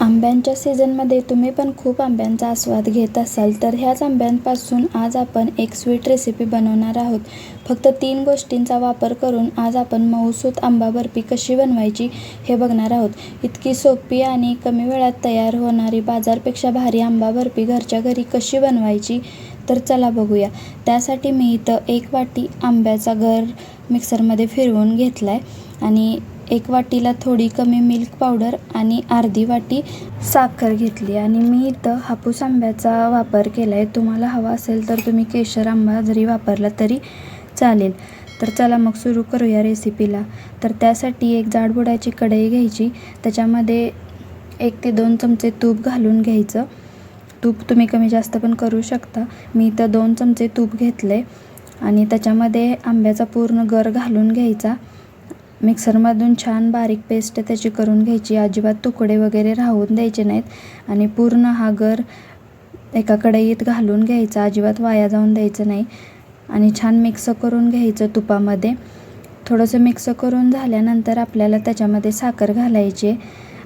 आंब्यांच्या सीझनमध्ये तुम्ही पण खूप आंब्यांचा आस्वाद घेत असाल तर ह्याच आंब्यांपासून आज आपण एक स्वीट रेसिपी बनवणार आहोत। फक्त 3 गोष्टींचा वापर करून आज आपण मऊसूत आंबा बर्फी कशी बनवायची हे बघणार आहोत। इतकी सोपी आणि कमी वेळात तयार होणारी बाजारपेक्षा भारी आंबा बर्फी घरच्या घरी कशी बनवायची तर चला बघूया। त्यासाठी मी इथं 1 वाटी आंब्याचा गर मिक्सरमध्ये फिरवून घेतला आहे आणि 1 वाटीला थोडी कमी मिल्क पावडर आणि अर्धी वाटी साखर घेतली आणि मी इथं हापूस आंब्याचा वापर केला आहे। तुम्हाला हवा असेल तर तुम्ही केशर आंबा जरी वापरला तरी चालेल। तर चला मग सुरू करूया रेसिपीला। तर त्यासाठी एक जाडबुडाची कढई घ्यायची, त्याच्यामध्ये 1 ते 2 चमचे तूप घालून घ्यायचं। तूप तुम्ही कमी जास्त पण करू शकता। मी इथं 2 चमचे तूप घेतले आणि त्याच्यामध्ये आंब्याचा पूर्ण गर घालून घ्यायचा। मिक्सरमधून छान बारीक पेस्ट त्याची करून घ्यायची, अजिबात तुकडे वगैरे राहून द्यायचे नाहीत आणि पूर्ण हा गर एका कढईत घालून घ्यायचा, अजिबात वाया जाऊन द्यायचं नाही आणि छान मिक्स करून घ्यायचं तुपामध्ये। थोडंसं मिक्स करून झाल्यानंतर आपल्याला त्याच्यामध्ये साखर घालायची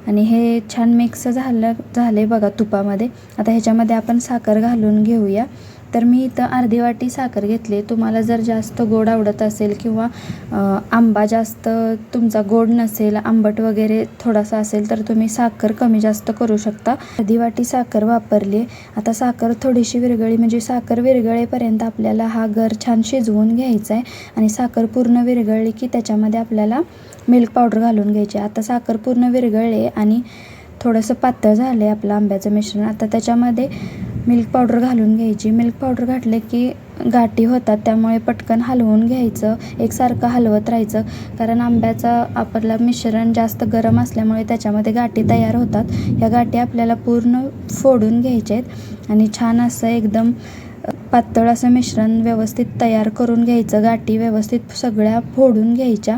आणि हे छान मिक्स झाले बघा तुपामध्ये। आता ह्याच्यामध्ये आपण साखर घालून घेऊया। तर मी इथं अर्धी वाटी साखर घेतली। तुम्हाला जर जास्त गोड आवडत असेल किंवा आंबा जास्त तुमचा गोड नसेल, आंबट वगैरे थोडासा असेल तर तुम्ही साखर कमी जास्त करू शकता। अर्धी वाटी साखर वापरली। आता साखर थोडीशी विरघळली, म्हणजे साखर विरघळेपर्यंत आपल्याला हा गर छान शिजवून घ्यायचा आहे आणि साखर पूर्ण विरघळली की त्याच्यामध्ये आपल्याला मिल्क पावडर घालून घ्यायची। आता साखर पूर्ण विरघळली आणि थोडंसं पातळ झालं आहे आपलं आंब्याचं मिश्रण। आता त्याच्यामध्ये मिल्क पावडर घालून घ्यायची। मिल्क पावडर घातले की गाठी होतात, त्यामुळे पटकन हलवून घ्यायचं, एकसारखं हलवत राहायचं, कारण आंब्याचा आपलं मिश्रण जास्त गरम असल्यामुळे त्याच्यामध्ये गाठी तयार होतात। ह्या गाठी आपल्याला पूर्ण फोडून घ्यायच्या आहेत आणि छान असं एकदम पातळ असं मिश्रण व्यवस्थित तयार करून घ्यायचं। गाठी व्यवस्थित सगळ्या फोडून घ्यायच्या।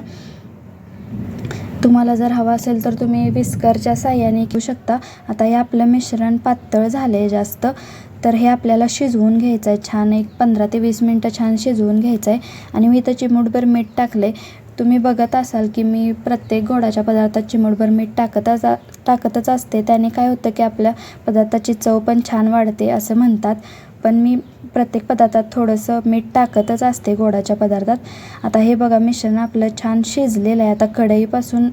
तुम्हाला जर हवा असेल तर तुम्ही विस्करच्या साहाय्याने घेऊ शकता। आता हे आपलं मिश्रण पातळ झालं आहे जास्त, तर हे आपल्याला शिजवून घ्यायचं आहे छान। एक 15 ते 20 मिनटं छान शिजवून घ्यायचं आहे आणि मी इथं चिमूटभर मीठ टाकलं आहे। तुम्ही बघत असाल की मी प्रत्येक गोडाच्या पदार्थात चिमूटभर मीठ टाकतच असते। त्याने काय होतं की आपल्या पदार्थाची चव पण छान वाढते असं म्हणतात, पण मी प्रत्येक पदार्थात थोडंसं मीठ टाकतच असते गोडाच्या पदार्थात। आता हे बघा मिश्रण आपलं छान शिजलेलं आहे। आता कढईपासून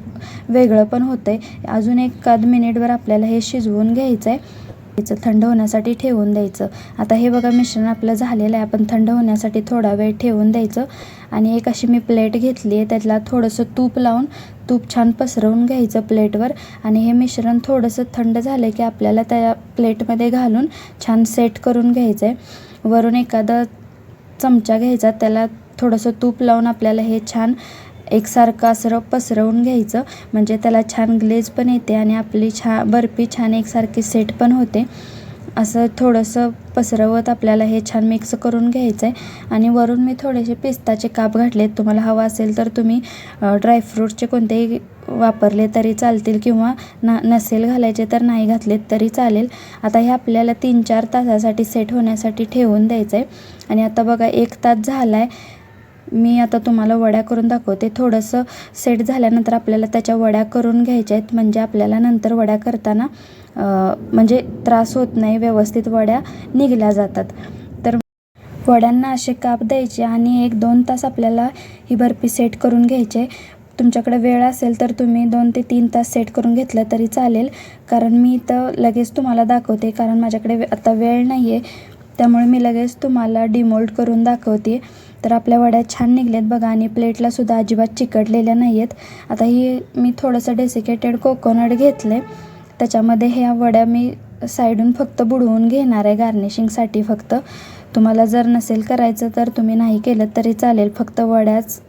वेगळं पण होतं आहे। अजून 1 मिनिटभर आपल्याला हे शिजवून घ्यायचं आहे, थंड होण्यासाठी ठेवून द्यायचं। आता हे बघा मिश्रण आपलं झालेलं आहे, आपण थंड होण्यासाठी थोडा वेळ ठेवून द्यायचं आणि एक अशी मी प्लेट घेतली आहे, त्यातला थोडंसं तूप लावून तूप छान पसरवून घ्यायचं प्लेटवर आणि हे मिश्रण थोडंसं थंड झालं की आपल्याला त्या प्लेटमध्ये घालून छान सेट करून घ्यायचं आहे। वरून एखादा चमचा घ्यायचा, त्याला थोडंसं तूप लावून आपल्याला हे छान एकसारखं असं पसरवून घ्यायचं, म्हणजे त्याला छान ग्लेज पण येते आणि आपली बर्फी छान एकसारखी सेट पण होते। असं थोडंसं पसरवत आपल्याला हे छान मिक्स करून घ्यायचं आहे आणि वरून मी थोडेसे पिस्ताचे काप घातलेत। तुम्हाला हवा असेल तर तुम्ही ड्रायफ्रूटचे कोणतेही वापरले तरी चालतील किंवा नसेल घालायचे तर नाही घातलेत तरी चालेल। आता हे आपल्याला 3-4 तासासाठी सेट होण्यासाठी ठेवून द्यायचं आहे आणि आता बघा 1 तास झाला आहे। मी आता तुम्हाला वड्या करून दाखवते। थोडंसं सेट झाल्यानंतर आपल्याला त्याच्या वड्या करून घ्यायच्या आहेत, म्हणजे आपल्याला नंतर वड्या करताना म्हणजे त्रास होत नाही, व्यवस्थित वड्या निघल्या जातात। तर वड्यांना असे काप द्यायचे आणि 1-2 तास आपल्याला ही बर्फी सेट करून घ्यायची आहे। तुमच्याकडे वेळ असेल तर तुम्ही 2 ते 3 तास सेट करून घेतलं तरी चालेल, कारण मी इथं लगेच तुम्हाला दाखवते, कारण माझ्याकडे आता वेळ नाही आहे, त्यामुळे मी लगेच तुम्हाला डिमोल्ड करून दाखवते। तर आपल्या वड्या छान निघलेत बघा आणि प्लेटला सुद्धा अजिबात चिकटलेल्या नाही आहेत। आता ही मी थोडंसं डेसिकेटेड कोकोनट घेतले, त्याच्यामध्ये ह्या वड्या मी साईडून फक्त बुडवून घेणार आहे गार्निशिंगसाठी फक्त। तुम्हाला जर नसेल करायचं तर तुम्ही नाही केलं तरी चालेल, फक्त वड्याच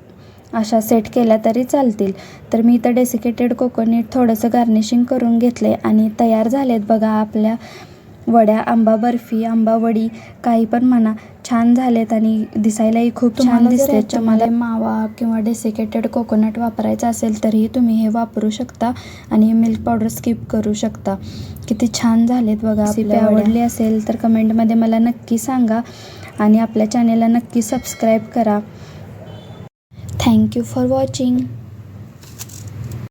अशा सेट केल्या तरी चालतील। तर मी इथं डेसिकेटेड कोकोनट थोडंसं गार्निशिंग करून घेतले आणि तयार झालेत बघा आपल्या वड्या। आंबा बर्फी, आंबा वडी काही पण म्हणा, छान झालेत आणि दिसायलाही खूप छान दिसते। तुम्हाला मावा किंवा डेसिकेटेड कोकोनट वापरायचं असेल तरीही तुम्ही हे वापरू शकता आणि मिल्क पावडर स्किप करू शकता। किती छान झालेत बघा। रेसिपी आवडली असेल तर कमेंटमध्ये मला नक्की सांगा आणि आपल्या चॅनेलला नक्की सबस्क्राईब करा। Thank you for watching.